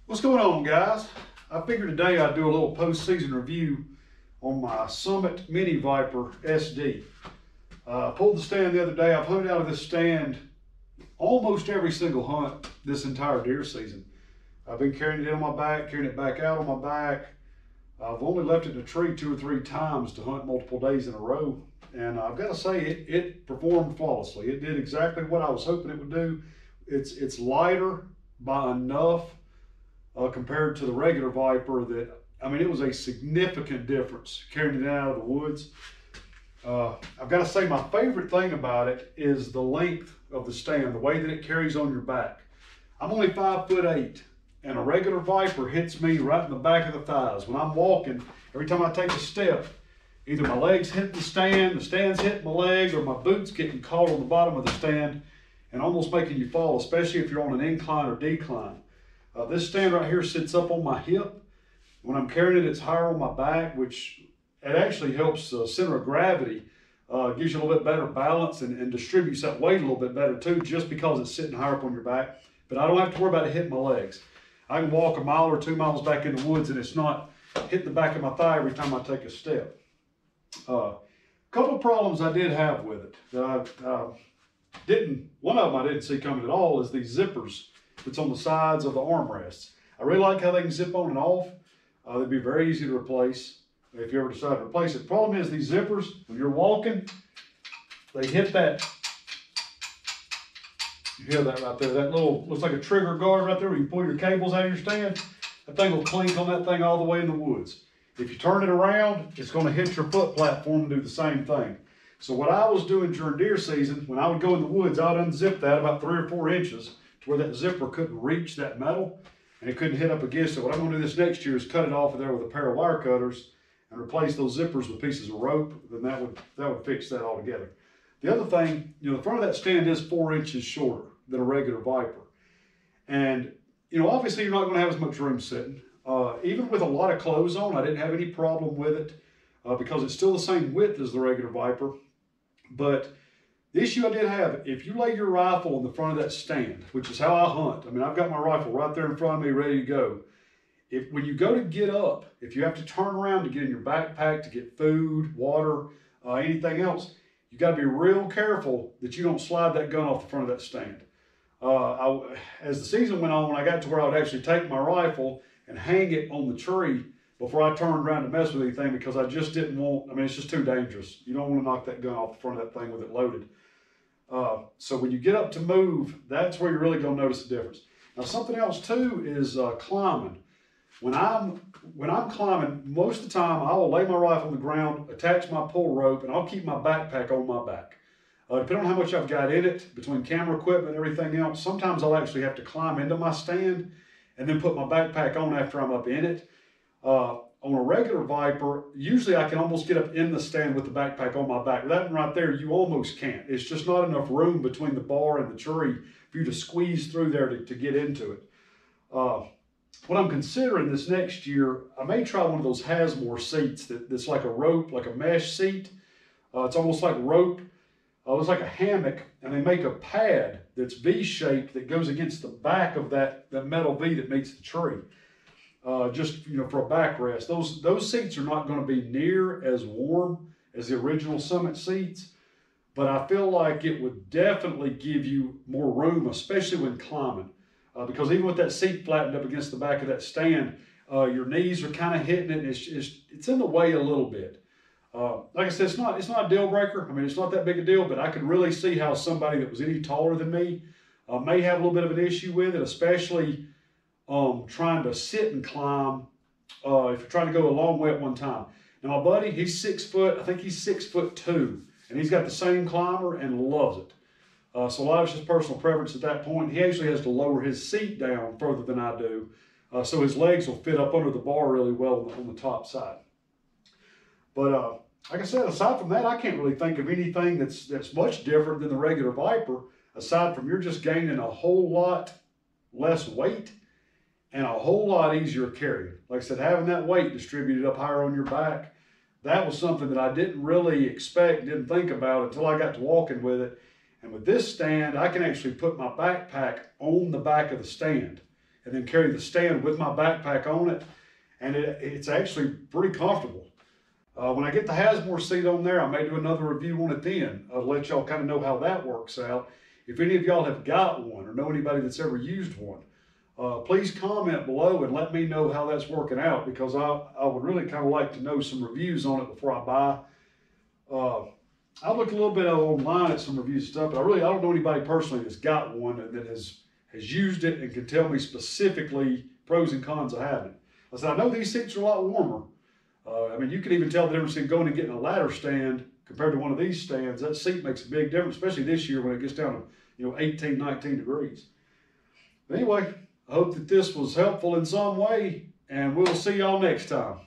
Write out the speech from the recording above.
What's going on, guys? I figured today I'd do a little post-season review on my Summit Mini Viper SD. I pulled the stand the other day. I've hunted out of this stand almost every single hunt this entire deer season. I've been carrying it in on my back, carrying it back out on my back. I've only left it in a tree 2 or 3 times to hunt multiple days in a row. And I've got to say, it performed flawlessly. It did exactly what I was hoping it would do. It's lighter by enough compared to the regular Viper that, I mean, it was a significant difference carrying it out of the woods. I've got to say, my favorite thing about it is the length of the stand, the way that it carries on your back. I'm only 5'8", and a regular Viper hits me right in the back of the thighs. When I'm walking, every time I take a step, either my legs hit the stand's hitting my leg, or my boots getting caught on the bottom of the stand and almost making you fall, especially if you're on an incline or decline. This stand right here sits up on my hip. When I'm carrying it, it's higher on my back, which it actually helps center of gravity, gives you a little bit better balance and distributes that weight a little bit better too, just because it's sitting higher up on your back. But I don't have to worry about it hitting my legs. I can walk a mile or 2 miles back in the woods and it's not hitting the back of my thigh every time I take a step. A couple of problems I did have with it that one of them I didn't see coming at all, is these zippers that's on the sides of the armrests. I really like how they can zip on and off. They'd be very easy to replace if you ever decide to replace it. The problem is these zippers, when you're walking, they hit that. You hear that right there? That little, looks like a trigger guard right there where you pull your cables out of your stand. That thing will clink on that thing all the way in the woods. If you turn it around, it's going to hit your foot platform and do the same thing. So what I was doing during deer season, when I would go in the woods, I would unzip that about 3 or 4 inches to where that zipper couldn't reach that metal and it couldn't hit up against it. What I'm going to do this next year is cut it off of there with a pair of wire cutters and replace those zippers with pieces of rope. Then that would fix that altogether. The other thing, the front of that stand is 4 inches shorter than a regular Viper. And, obviously you're not going to have as much room sitting. Even with a lot of clothes on, I didn't have any problem with it because it's still the same width as the regular Viper. But the issue I did have, if you lay your rifle in the front of that stand, which is how I hunt, I mean, I've got my rifle right there in front of me ready to go. When you go to get up, if you have to turn around to get in your backpack to get food, water, anything else, you got to be real careful that you don't slide that gun off the front of that stand. As the season went on, when I got to where I would actually take my rifle and hang it on the tree before I turned around to mess with anything, because I just didn't want, it's just too dangerous. You don't want to knock that gun off the front of that thing with it loaded. So when you get up to move, that's where you're really going to notice the difference. Now, something else too is climbing. When I'm climbing, most of the time I will lay my rifle on the ground, attach my pull rope, and I'll keep my backpack on my back. Depending on how much I've got in it, between camera equipment and everything else, sometimes I'll actually have to climb into my stand and then put my backpack on after I'm up in it. On a regular Viper, usually I can almost get up in the stand with the backpack on my back. That one right there, you almost can't. It's just not enough room between the bar and the tree for you to squeeze through there to get into it. What I'm considering this next year, I may try one of those Hasmore seats that's like a rope, like a mesh seat. It's almost like rope. It's like a hammock, and they make a pad that's V-shaped that goes against the back of that metal V that meets the tree. Just for a backrest. Those seats are not going to be near as warm as the original Summit seats, but I feel like it would definitely give you more room, especially when climbing, because even with that seat flattened up against the back of that stand, your knees are kind of hitting it, and it's in the way a little bit. Like I said, it's not a deal breaker. It's not that big a deal, but I could really see how somebody that was any taller than me may have a little bit of an issue with it, especially trying to sit and climb if you're trying to go a long way at one time. Now my buddy, he's 6 foot, I think he's 6'2", and he's got the same climber and loves it. So a lot of it's just personal preference at that point. He actually has to lower his seat down further than I do, so his legs will fit up under the bar really well on the top side. But like I said, aside from that, I can't really think of anything that's much different than the regular Viper, aside from you're just gaining a whole lot less weight and a whole lot easier carrying. Like I said, having that weight distributed up higher on your back, that was something that I didn't really expect, didn't think about until I got to walking with it. And with this stand, I can actually put my backpack on the back of the stand. and then carry the stand with my backpack on it. And it's actually pretty comfortable. When I get the Hasmore seat on there, I may do another review on it then. I'll let y'all kind of know how that works out. If any of y'all have got one or know anybody that's ever used one, please comment below and let me know how that's working out, because I would really kind of like to know some reviews on it before I buy. I looked a little bit online at some reviews and stuff, but I don't know anybody personally that's got one and that has used it and can tell me specifically pros and cons of having it. I said, I know these seats are a lot warmer. I mean, you can even tell the difference in going and getting a ladder stand compared to one of these stands. That seat makes a big difference, especially this year when it gets down to 18, 19 degrees. But anyway, I hope that this was helpful in some way, and we'll see y'all next time.